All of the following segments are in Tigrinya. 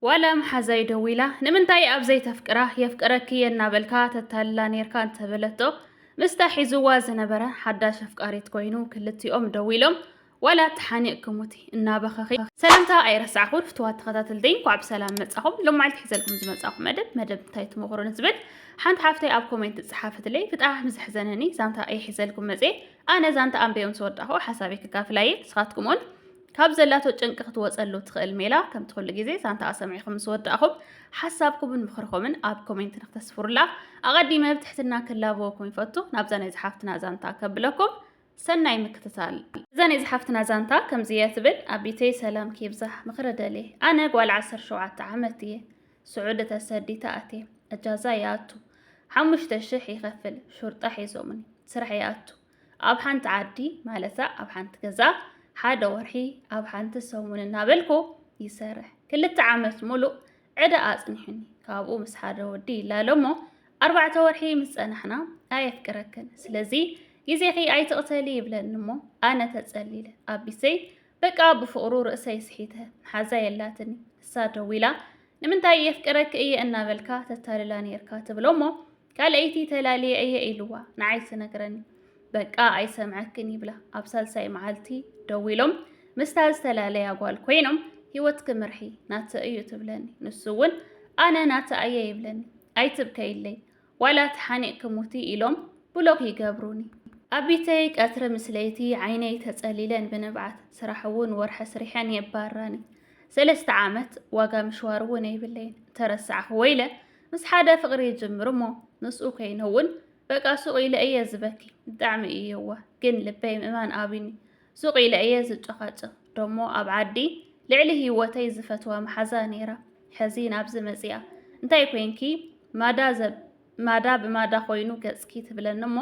ولا محزاي دويلا نمنتاي أبزي تفكره يفكرك ينابلكا تتلا نيركا انت بلتو مستحي زواز نبرة حداش أفكاري تكوينو كلتي دويلم ولا تحانيق كموتي النابخخي سلامتا أي رسعخور فتوات خطات الدين كوعب سلام متساهم لما عيد حزلكم زمتساهم مدد تايت مغرو نزبل حانت حافتي أب كومنت صحافة لي فتاح مزحزنني زانتا أي حزلكم مزي أنا زانتا أمبيون سوداهو حسابي كافلاي سخاتكمون ካብ ዘላቶ ጭንቂ ክትወፀሉ ትኽእል ሜላ ከም ትኽእሉ ግዜ ዛንታ ኣሰሚዕኹም ዝወዳእኹም ሓሳብኩምን ምኽርኹምን ኣብ ኮሜንት ንክተስፍሩላ ኣቐዲመ ብትሕትና ክላብወኩም ይፈቱ ናብዛ ናይ ዝሓፍትና ዛንታ ከብለኩም ሰናይ ምክትታል እዛ ናይ ዝሓፍትና ዛንታ ከምዚ እያ ትብል ኣቢተይ ሰላም ከይብዛሕ ምኽረደሌ ኣነ ጓል 17 ዓመት እየ ስዑድ ተሰዲታ ኣትየ እጃዛ ይኣቱ 5000 ይኸፍል ሹርጣ ሒዞሙኒ ስራሕ ይኣቱ ኣብ ሓንቲ ዓዲ ማለታ ኣብ ሓንቲ ገዛ ሓደ ወርሒ ኣብ ሓንቲ ሰሙን እናበልኩ ይሰርሕ ክልተ ዓመት ሙሉእ ዕዳ ኣጽኒሕኒ ካብኡ ምስ ሓደ ወዲ ኢላሎሞ 4 ወርሒ ምስ ጸናሕና ኣየፍቅረክን ስለዚ ግዜኺ ኣይትቕተሊ ይብለኒ እሞ ኣነ ተጸሊለ ኣቢሰይ በቃ ብፍቕሩ ርእሰይ ስሒተ ሓዛ የላትኒ እሳ ደው ኢላ ንምንታይ የፍቅረክ እየ እናበልካ ተታልላ ነርካ ትብሎሞ ካልአይቲ ተላልየ እየ ኢልዋ ንዓይ ትነግረኒ በቃ ኣይሰምዐክን ይብላ ኣብ ሳልሳይ መዓልቲ ደው ኢሎም ምስታ ዝተላለያ ጓል ኮይኖም ህይወት ክምርሒ ናተ እዩ ትብለኒ ንሱ እውን ኣነ ናተ እየ ይብለኒ ኣይትብከይለይ ዋላ ተሓኒቕ ክሙቲ ኢሎም ብሎክ ይገብሩኒ ኣቢተይ ቀትሪ ምስለይቲ ዓይነይ ተጸሊለን ብንብዓት ስራሕ እውን ወርሐ ስሪሐን የባራኒ 3 ዓመት ዋጋ ምሽዋር እውን ኣይብለይን ተረሳዕኹ ወይለ ምስ ሓደ ፍቕሪ ይጅምር እሞ ንስኡ ከይነውን በቃ ሱቕ ኢለ እየ ዝበኪ ብጣዕሚ እየዋ ግን ልበይ ምእማን ኣቢኒ ሱቕ ኢለ እየ ዝጨኻጭቕ ደሞ ኣብ ዓዲ ልዕሊ ህይወተይ ዝፈትዋ መሓዛ ነይራ ሕዚ ናብዚ መፂኣ እንታይ ኮንኪ ማዳ ብማዳ ኮይኑ ገጽኪ ትብለኒ እሞ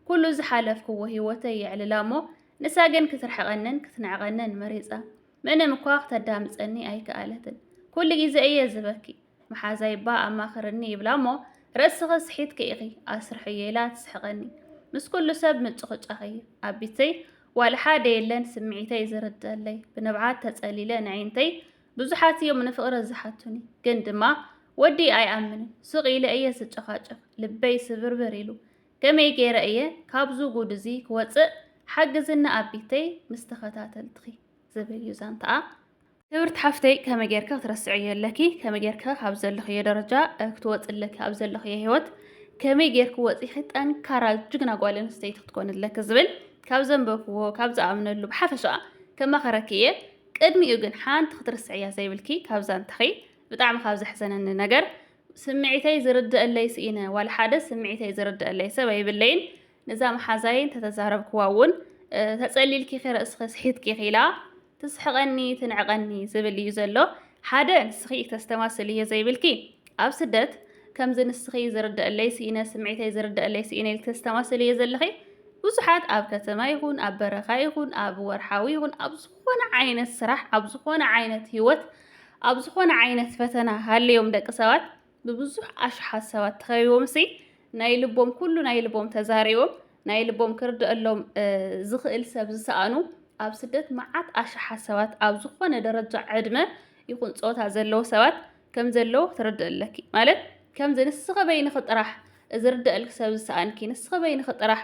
ኩሉ ዝሓለፍክዎ ህይወተይ ይዕልላ እሞ ንሳ ግን ክትርሕቐንን ክትንዕቐንን መሪፃ ምንም እኳ ክተዳምፀኒ ኣይከኣለትን ኩሉ ግዜ እየ ዝበኪ መሓዛይ ባ ኣማኽርኒ ይብላ እሞ ርእስኺ ስሒትኪ ኢኺ ኣስርሕዮ ኢላ ትስሕቐኒ ምስ ኩሉ ሰብ ምጭቕጫኺ ኣቢተይ ዋላ ሓደ የለን ስምዒተይ ዝርድአለይ ብንብዓት ተጸሊለ ንዓይንተይ ብዙሓት እዮም ንፍቕሪ ዝሓቱኒ ግን ድማ ወዲ ኣይኣምንን ሱቕ ኢለ እየ ዝጨኻጭቕ ልበይ ስብርብር ኢሉ ከመይ ገይረ እየ ካብዙ ጉድ እዚ ክወፅእ ሓግዝና ኣቢተይ ምስ ተኸታተልትኺ ዝብል እዩ ዛንታኣ ክብርት ሓፍተይ ከመይ ጌርካ ክትረስዕዮ ኣለኪ ከመይ ጌርካ ካብ ዘለኽዮ ደረጃ ክትወፅለኪ ኣብ ዘለኽዮ ህይወት ከመይ ጌርክ ወፂኺ ጠንካራ ጅግና ጓል ኣንስተይቲ ክትኮንለኪ ዝብል ካብ ዘንበብክዎ ካብ ዝኣምነሉ ብሓፈሻ ከመኸረኪ እየ ቅድሚኡ ግን ሓንቲ ክትርስዕያ ዘይብልኪ ካብ ዛንታኺ ብጣዕሚ ካብ ዘሕዘነኒ ነገር ስምዒተይ ዝርድአለይ ስኢነ ዋላ ሓደ ስምዒተይ ዝርድአለይ ሰብ ኣይብለይን ነዛ መሓዛይን ተተዛረብክዋ እውን ተጸሊልኪ ርእስኺ ስሒትኪ ኢላ ትስሕቐኒ ትንዕቐኒ ዝብል እዩ ዘሎ ሓደ ንስኺ ተስተማስል እየ ዘይብልኪ ኣብ ስደት ከምዚ ንስኺ ዝርድአለይ ስኢነ ስምዒተይ ዝርድአለይ ስኢነ ኢልክ ተስተማስል እየ ዘለኺ ብዙሓት ኣብ ከተማ ይኹን ኣብ በረኻ ይኹን ኣብ ወርሓዊ ይኹን ኣብ ዝኾነ ዓይነት ስራሕ ኣብ ዝኾነ ዓይነት ህይወት ኣብ ዝኾነ ዓይነት ፈተና ሃልዮም ደቂ ሰባት ብብዙሕ ኣሽሓት ሰባት ተኸቢቦም ሲ ናይ ልቦም ኩሉ ናይ ልቦም ተዛሪቦም ናይ ልቦም ክርድአሎም ዝኽእል ሰብ ዝሰኣኑ ኣብ ስደት መዓት ኣሽሓት ሰባት ኣብ ዝኾነ ደረጃ ዕድመ ይኹን ፆታ ዘለዎ ሰባት ከም ዘለዎ ትርድአለኪ ማለት ከምዚ ንስኺ በይንኺ ጥራሕ ዝርድአልክ ሰብ ዝሰኣንኪ ንስኺ በይንኺ ጥራሕ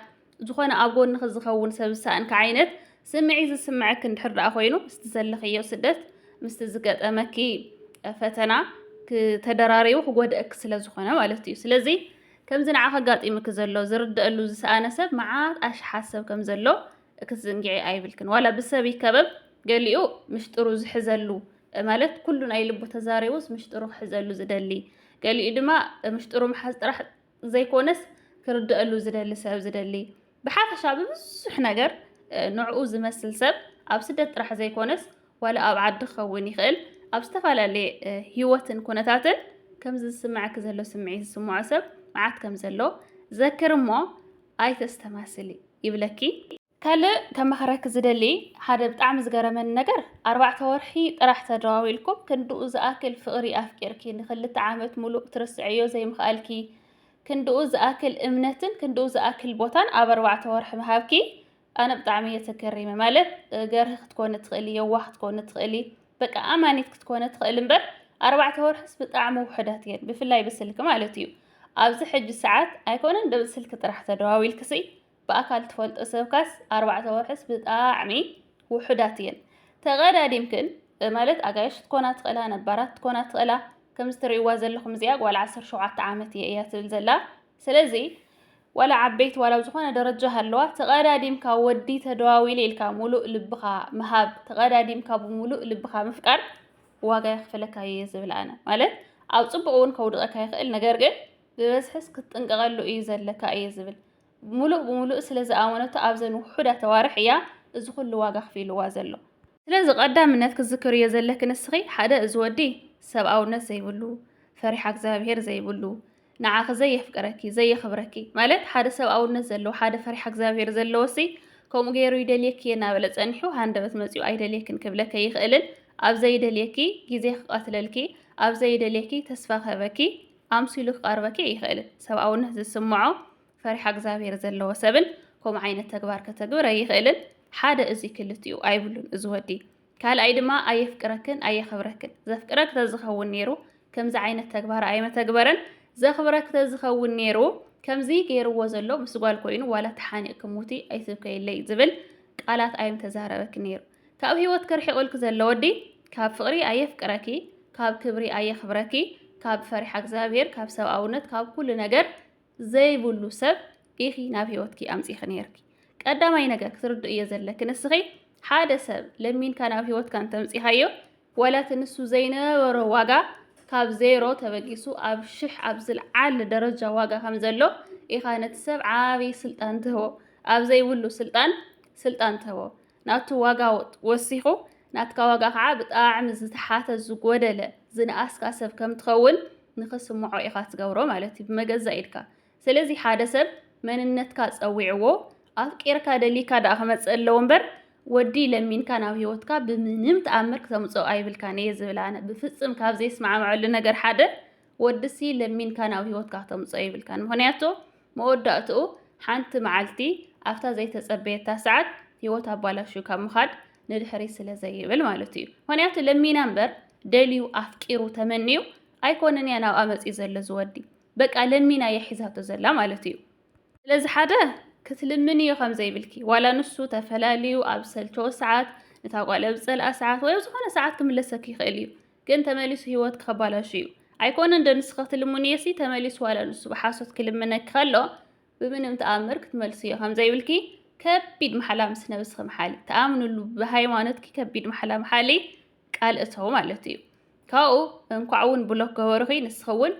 ዝኾነ ኣብ ጎንኺ ዝኸውን ሰብ ዝሰኣንኪ ዓይነት ስምዒት ዝስምዐክ እንድሕር ደኣ ኮይኑ ምስቲ ዘለኽዮ ስደት ምስቲ ዝገጠመኪ ፈተና ተደራሪቡ ክጎድአክ ስለ ዝኾነ ማለት እዩ ስለዚ ከምዚ ንዓኸ ኣጋጢሙክ ዘሎ ዝርድአሉ ዝሰኣነ ሰብ መዓት ኣሽሓት ሰብ ከም ዘሎ ክትዝንጊዒ ኣይብልክን ዋላ ብሰብ ይከበብ ገሊኡ ምሽጥሩ ዝሕዘሉ ማለት ኩሉ ናይ ልቡ ተዛሪቡስ ምሽጥሩ ክሕዘሉ ዝደሊ ገሊኡ ድማ ምሽጥሩ ምሓዝ ጥራሕ ዘይኮነስ ክርድአሉ ዝደሊ ሰብ ዝደሊ ብሓፈሻ ብብዙሕ ነገር ንዕኡ ዝመስል ሰብ ኣብ ስደት ጥራሕ ዘይኮነስ ዋላ ኣብ ዓዲ ክኸውን ይኽእል ኣብ ዝተፈላለየ ህይወትን ኩነታትን ከምዚ ዝስምዐክ ዘሎ ስምዒት ዝስምዖ ሰብ መዓት ከም ዘሎ ዘክር እሞ ኣይተስተማስሊ ይብለኪ ካልእ ከመኸረክ ዝደሊ ሓደ ብጣዕሚ ዝገረመኒ ነገር 4 ወርሒ ጥራሕ ተደዋዊልኩም ክንድኡ ዝኣክል ፍቕሪ ኣፍቂርኪ ንክልተ ዓመት ሙሉእ ትርስዕዮ ዘይምኽኣልኪ ክንድኡ ዝኣክል እምነትን ክንድኡ ዝኣክል ቦታን ኣብ 4 ወርሒ ምሃብኪ ኣነ ብጣዕሚ እየ ተገሪመ ማለት ገርህ ክትኮን ትኽእሊ የዋህ ክትኮን ትኽእሊ በቃ ኣማኒት ክትኮን ትኽእል እምበር 4 ወርሕስ ብጣዕሚ ውሕዳት እየን ብፍላይ ብስልክ ማለት እዩ ኣብዚ ሕጂ ሰዓት ኣይኮነን ብስልክ ጥራሕ ተደዋዊልክሲ ብኣካል ትፈልጦ ሰብካስ 4 ወርሕስ ብጣዕሚ ውሕዳት እየን ተቐዳዲምክን ማለት ኣጋይሽ ትኮና ትኽእላ ነባራት ትኮና ትኽእላ ከምዚ ትርእይዋ ዘለኹም እዚኣ ጓል 17 ዓመት እያ ትብል ዘላ ስለዚ ወላ ዓበይቲ ወላ ዝኾነ ደረጃ ሃለዋ ተቐዳዲምካ ወዲ ተደዋዊል ኢልካ ሙሉእ ልብኻ ምሃብ ተቐዳዲምካ ብሙሉእ ልብኻ ምፍቃር ዋጋ ይኽፈለካ እየ ዝብል ኣነ ማለት ኣብ ጽቡቕ እውን ከውድቐካ ይኽእል ነገር ግን ብበዝሕስ ክትጥንቀቐሉ እዩ ዘለካ እየ ዝብል ሙሉእ ብሙሉእ ስለ ዝኣመነቱ ኣብዘን ውሑዳት ተዋርሕ እያ እዚ ኩሉ ዋጋ ክፊልዋ ዘሎ ስለዚ ቀዳምነት ክዝክር እየ ዘለክ ንስኺ ሓደ እዚ ወዲ ሰብኣውነት ዘይብሉ ፈሪሓ እግዚኣብሔር ዘይብሉ ንዓኺ ዘየፍቅረኪ ዘየኽብረኪ ማለት ሓደ ሰብኣውነት ዘለዎ ሓደ ፈሪሓ እግዚኣብሔር ዘለዎሲ ከምኡ ገይሩ ይደልየኪ እናበለ ጸኒሑ ሃንደበት መጺኡ ኣይደልየክን ክብለከ ይኽእልን ኣብ ዘይደልየኪ ግዜ ክቐትለልኪ ኣብ ዘይደልየኪ ተስፋ ክህበኪ ኣምሲሉ ክቐርበኪ ይኽእልን ሰብኣውነት ዝስምዖ ፈሪሓ እግዚኣብሔር ዘለዎ ሰብን ከምኡ ዓይነት ተግባር ከተግብረ ይኽእልን ሓደ እዚ ክልቲኡ ኣይብሉን እዚ ወዲ ካልኣይ ድማ ኣየፍቅረክን ኣየኽብረክን ዘፍቅረክ ተዝኸውን ነይሩ ከምዚ ዓይነት ተግባር ኣይመተግበረን ዘኽብረክ ተዝኸውን ነይሩ ከምዚ ገይርዎ ዘሎ ምስ ጓል ኮይኑ ዋላ ተሓኒቕ ክሙቲ ኣይትብከየለይ ዝብል ቃላት ኣይም ተዛረበክ ነይሩ ካብ ህይወት ከርሒቑልክ ዘሎ ወዲ ካብ ፍቕሪ ኣየፍቅረኪ ካብ ክብሪ ኣየኽብረኪ ካብ ፈሪሓ እግዚኣብሔር ካብ ሰብኣውነት ካብ ኩሉ ነገር ዘይብሉ ሰብ ኢኺ ናብ ህይወትኪ ኣምፂኺ ነይርኪ ቀዳማይ ነገር ክትርድኡ እየ ዘለክ ንስኺ ሓደ ሰብ ለሚንካ ናብ ህይወትካ እንተምፂኻዮ ወላ ትንሱ ዘይነበሮ ዋጋ ካብ ዜሮ ተበጊሱ ኣብ ሽሕ ኣብ ዝለዓለ ደረጃ ዋጋ ከም ዘሎ ኢኻ ነቲ ሰብ ዓብይ ስልጣን ትህቦ ኣብ ዘይብሉ ስልጣን ትህቦ ናቱ ዋጋ ወሲኹ ናትካ ዋጋ ከዓ ብጣዕሚ ዝተሓተ ዝጎደለ ዝነኣስካ ሰብ ከም ትኸውን ንኽስምዖ ኢኻ ትገብሮ ማለት እዩ ብመገዛ ኢድካ ስለዚ ሓደ ሰብ መንነትካ ፀዊዕዎ ኣፍቂርካ ደሊካ ዳኣ ክመፅእ ኣለዎ እምበር ወዲ ለሚንካ ናብ ህይወትካ ብምንም ተኣምር ክተምፅኦ ኣይብልካን እየ ዝብል ኣነ ብፍፅም ካብ ዘይስማዕምዐሉ ነገር ሓደ ወዲሲ ለሚንካ ናብ ህይወትካ ክተምፅኦ ኣይብልካን ምክንያቱ መወዳእትኡ ሓንቲ መዓልቲ ኣብታ ዘይተፀበየታ ሰዓት ህይወት ኣባላሹ ካብ ምኻድ ንድሕሪ ስለ ዘይብል ማለት እዩ ምክንያቱ ለሚና እምበር ደልዩ ኣፍቂሩ ተመንዩ ኣይኮነን እያ ናብ ኣመፂ ዘሎ ዝወዲ በቃ ለሚና የሒዛቶ ዘላ ማለት እዩ ስለዚ ሓደ ክትልምን እዩ ከም ዘይብልኪ ዋላ ንሱ ተፈላልዩ ኣብ ሰልቾ ሰዓት ነታ ጓል ኣብ ፀልኣ ሰዓት ወይ ዝኾነ ሰዓት ክምለሰክ ይኽእል እዩ ግን ተመሊሱ ህይወት ክባላሹ እዩ ኣይኮነን እንደንስኻ ክትልሙን እየሲ ተመሊሱ ዋላ ንሱ ብሓሶት ክልምነክ ከሎ ብምንም ተኣምር ክትመልሱ እዩ ከም ዘይብልኪ ከቢድ መሓላ ምስ ነብስኺ መሓሊ ተኣምንሉ ብሃይማኖትኪ ከቢድ መሓላ መሓሊ ቃል እተው ማለት እዩ ካብኡ እንኳዕ እውን ብሎክ ገበርኺ ንስኸውን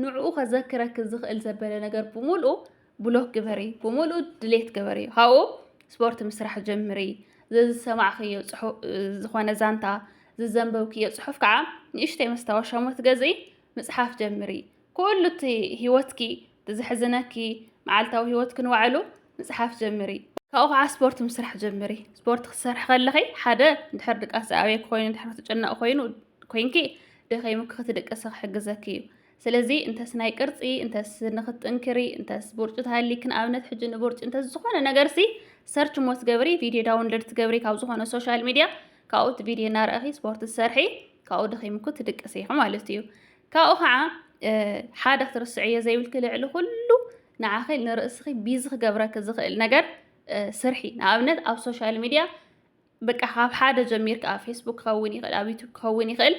ንዕኡ ከዘክረክ ዝኽእል ዘበለ ነገር ብምሉኡ ብሎክ ግበሪ ብምሉኡ ድሌት ገበሪ ካብኡ ስፖርት ምስራሕ ጀምሪ ዝሰማዕኽዮ ዝኾነ ዛንታ ዝዘንበብክዮ ፅሑፍ ከዓ ንእሽተይ መስታወሻ ትገዝኢ መፅሓፍ ጀምሪ ኩሉ እቲ ህይወትኪ ዝሕዝነኪ መዓልታዊ ህይወትክ ንባዕሉ መፅሓፍ ጀምሪ ካብኡ ከዓ ስፖርት ምስራሕ ጀምሪ ስፖርት ክሰርሕ ከለኺ ሓደ እንድሕር ድቃስ ኣበይ ኮይኑ እንድሕር ትጨነቕ ኮይንኪ ደኸይሙክ ክትድቅስ ክሕግዘኪ እዩ ስለዚ እንተስ ናይ ቅርፂ እንተስ ንኽትጥንክሪ እንተስ ቡርጭ ተሃሊክ ንኣብነት ሕጂ ንቡርጭ እንተስ ዝኾነ ነገርሲ ሰርች ሞት ገብሪ ቪድዮ ዳውንሎድ ትገብሪ ካብ ዝኾነ ሶሻል ሚድያ ካብኡ እቲ ቪድዮ እናርአኺ ስፖርት ትሰርሒ ካብኡ ደኸይሙክ ትድቅስ ኢኹ ማለት እዩ ካብኡ ከዓ ሓደ ክትርስዕዮ ዘይብልክ ልዕሊ ኩሉ ንዓኺ ንርእስኺ ቢዚ ክገብረክ ዝኽእል ነገር ስርሒ ንኣብነት ኣብ ሶሻል ሚድያ በቃ ካብ ሓደ ጀሚርካ ኣብ ፌስቡክ ክኸውን ይኽእል ኣብ ዩቱብ ክኸውን ይኽእል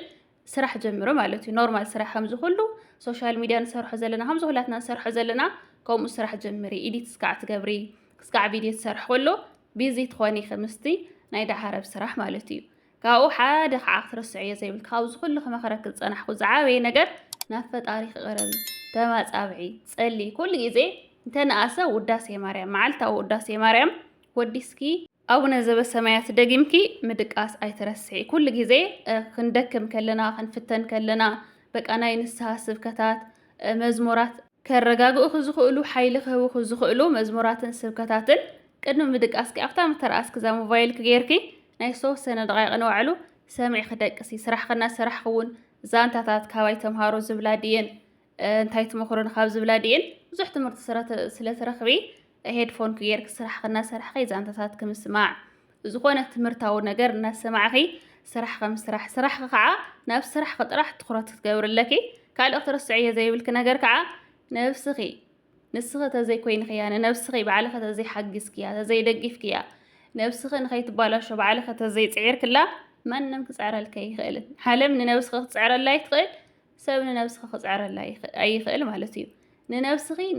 ስራሕ ጀምሮ ማለት እዩ ኖርማል ስራሕ ከምዚ ኩሉ ሶሻል ሚድያ ንሰርሖ ዘለና ከምዚ ኩላትና ንሰርሖ ዘለና ከምኡ ስራሕ ጀምሪ ኢዲት ክስካዕ ትገብሪ ክስካዕ ቪድዮ ትሰርሕ ኩሉ ቢዚ ትኾኒ ከምስቲ ናይ ዳሓረብ ስራሕ ማለት እዩ ካብኡ ሓደ ከዓ ክትርስዕዮ ዘይብል ካብዚ ኩሉ ከመኸረክ ዝፀናሕኩ ዝዓበየ ነገር ናብ ፈጣሪ ክቕረቢ ተማፃብዒ ፀሊ ኩሉ ግዜ እንተነኣሰ ውዳሴ ማርያም መዓልታዊ ውዳሴ ማርያም ወዲስኪ ኣቡነ ዘበሰማያት ደጊምኪ ምድቃስ ኣይትረስዒ ኩሉ ግዜ ክንደክም ከለና ክንፍተን ከለና በቃ ናይ ንስሓ ስብከታት መዝሙራት ከረጋግኡ ዝኽእሉ ሓይሊ ክህቡ ዝኽእሉ መዝሙራትን ስብከታትን ቅድሚ ምድቃስኪ ኣብታ ምተረኣስኪ ዛ ሞባይል ክጌርኪ ናይ ዝተወሰነ ደቂቕ ንባዕሉ ሰሚዕ ክደቅሲ ስራሕ ክና ስራሕ ክውን ዛንታታት ካባይ ተምሃሮ ዝብላ ድየን እንታይ ትመኽሩን ካብ ዝብላ ድየን ብዙሕ ትምህርቲ ስለትረኽቢ ሄድፎን ክጌርክ ስራሕ ክና ስራሕኺ ዛንታታት ክምስማዕ ዝኾነ ትምህርታዊ ነገር እናሰማዕኺ سرح خم سرح قاع نفس سرح قطرح تخرط تقبر لكي قال أختر السعية زي بالك نجار قاع نفسخي نسخة زي كوين خيانة نفسخي بعلقة زي حجز كيا زي دقيف كيا نفسخ نخيت بالاش بعلقة زي تعير كلا ما نمك سعر الكي خيل حالم نفسخ سعر الله يتقل سبب نفسخ سعر الله أي خيل مالتيو نفسخي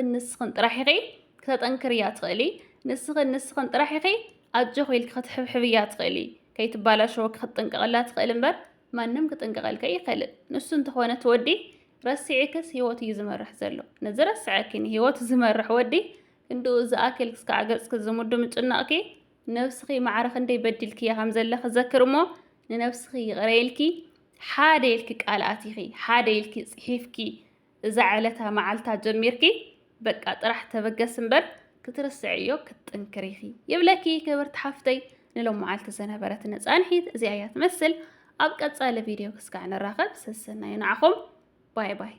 نسخ راح يغي كتنكريات خيلي نسخ راح يغي أجو خيل كتحبحبيات خيلي كي تبالاش وك خطنقلات خيل مبر ما نمك تنقل كي خيل نسون تخونه تودي رسعكس هيوت يزمرح زلو نزر السعكين هيوت زمرح ودي اندو زاكل كعجز كزمدو متناكي نفسخي معرخ اندي بدلكي هم زله خذكرمو نفسخي غريلكي حاديلك قالاتيخي حاديلك صحيفكي زعلتها معلتها جميركي بقى طرح تبقى سنبر كترسعيو كتنكريخي يبلكي كبرت حفتي نلوم معلت زنبرت نصانحيت زي ايات مثل ابقى تصال فيديو كسكعنا راخب سسنا ينعخم باي باي